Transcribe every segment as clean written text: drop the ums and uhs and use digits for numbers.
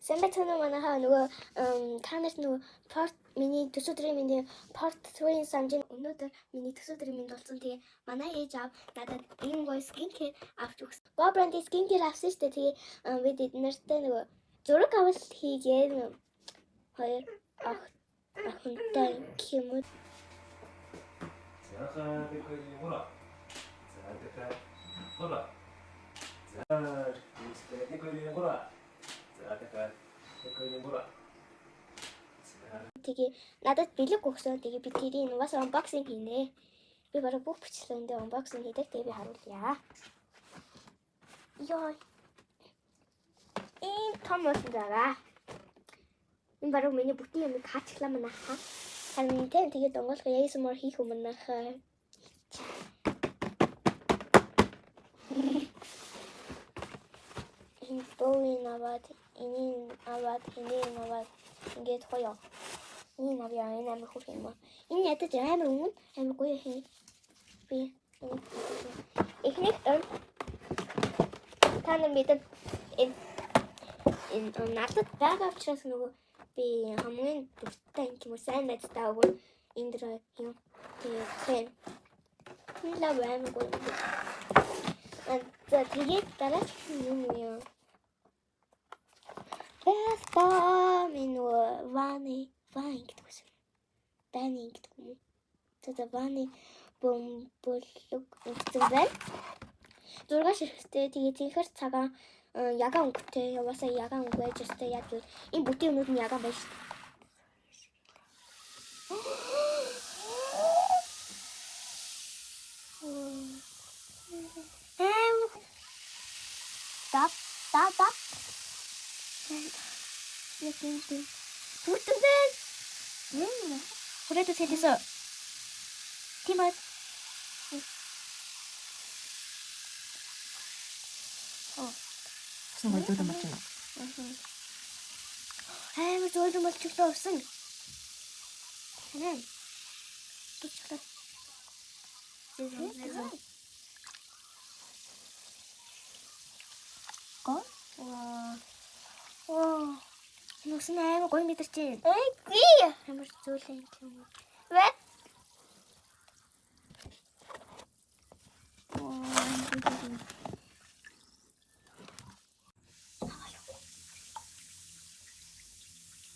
Сайн байцгаана манайхаа нөгөө та нарт нөгөө порт миний төсөөдрийн миний порт 3-ийн санжин өнөөдөр миний төсөөдрийн минь болсон. Тэгээ манай ээж аав надад ийм гоё скинкер авч өгсөн. Go brand скинкер авсан шүү дээ. Тэгээ бид эднэртэй нөгөө зураг авалт хийгээд хоёр охинтой хэмэд. Заахаа гэхээ мура. За тэгэхээр мура. За гэхээ мура. За тэгэхээр мура. Тэгээ надад бэлэг өгсөн. Тэгээ би тэрийг бас unboxing хийнэ. Би бараг бүх бичлэгэндээ unboxing хийдэг. Тэгээ би харуулъя. Йой. Ийм том болсон байгаа. Энэ бараг миний бүтэн юмыг хаачлаа манайхаа. Харин тэгээ донголох ASMR хийх юм манайхаа. Энэ бовын аваад, энийг аваад, энийг аваад ингээд хоёо. Энэ авьяа, энэ амар хурх юм аа. Энэ ядаж амар өмнө амар гоё хий. Би эхнийх та нар мэдэн энэ надад байгаа учраас нөгөө би хамгийн дуртай юм сайн найзтай өгөө энэ дэр юм. Тэгээд энэ лав амар гоё. За тэгээд дараач юм яа. Бэста минь ваны гэдэг үсэн. Бани гэдэг юм. Тэгээд ваны бомболог гэсэн байна. 6 ширхтээ тэгээд тийхэр цагаан ягаан өнгөтэй яваасаа ягаан өнгө байж өстэй яг энэ бүтэн юмуд нь ягаан байж. Та бүтэн байна. Хүрээд үсэлээсөө. Тимэд. 무슨 걸 뜯어 맞추나? 아이고 저도 맞출 수 없음. 하나. 또 쳐다. 거? 와. 무슨 아이고 거의 믿었지. 에이 귀! 한번 쏠래. 왜?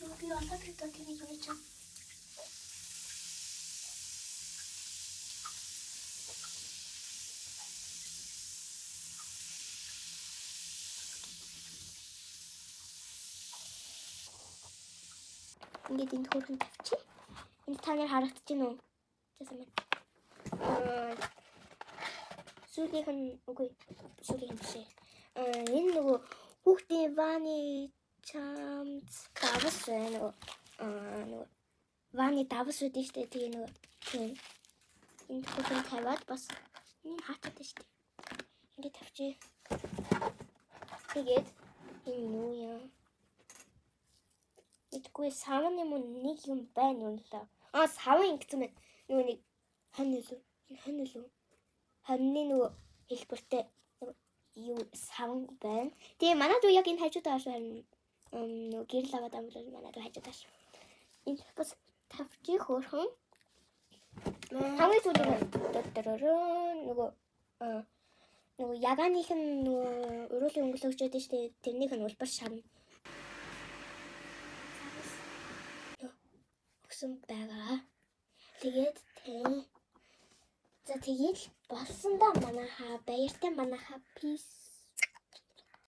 여기 와서 됐더니 이거 좀. Ингээд энэ хөргөнд тавьчих. Энд та нар харагдаж байна уу? 잠깐만. сүргийнхэн үгүй сүргийнхэн биш. Энэ нөгөө хүүхдийн ваны чамц давс нөгөө ваны давс үүдэн штэ тэгээ нөгөө тийм энэ хөргөнд тавиад бас энэ хаачаад штэ. Ингээд тавьчих. Тэгээд энэ юу яа? Итгүй савны юм нэг юм байна юм лээ. Савын гэсэн мэт нөгөө нэг хань илүү ханьны нөгөө хэлбэртэй юу савн байна. Тэгээ манайд яг энэ хажуудаа ашиг харин нөгөө гэрэл аваад амлал манайд хажуудаа ашиг. Энэ бас тавчих хөрхөн. Хамгийн сүүлийн нөгөө яганых нь нөгөө уруулын өнгөлөгчөөд штэ тэрнийх нь улбар шарна. Өгсөн байгаа. Тэгээд за тэгээд болсон да манайхаа баяртай манайхаа peace.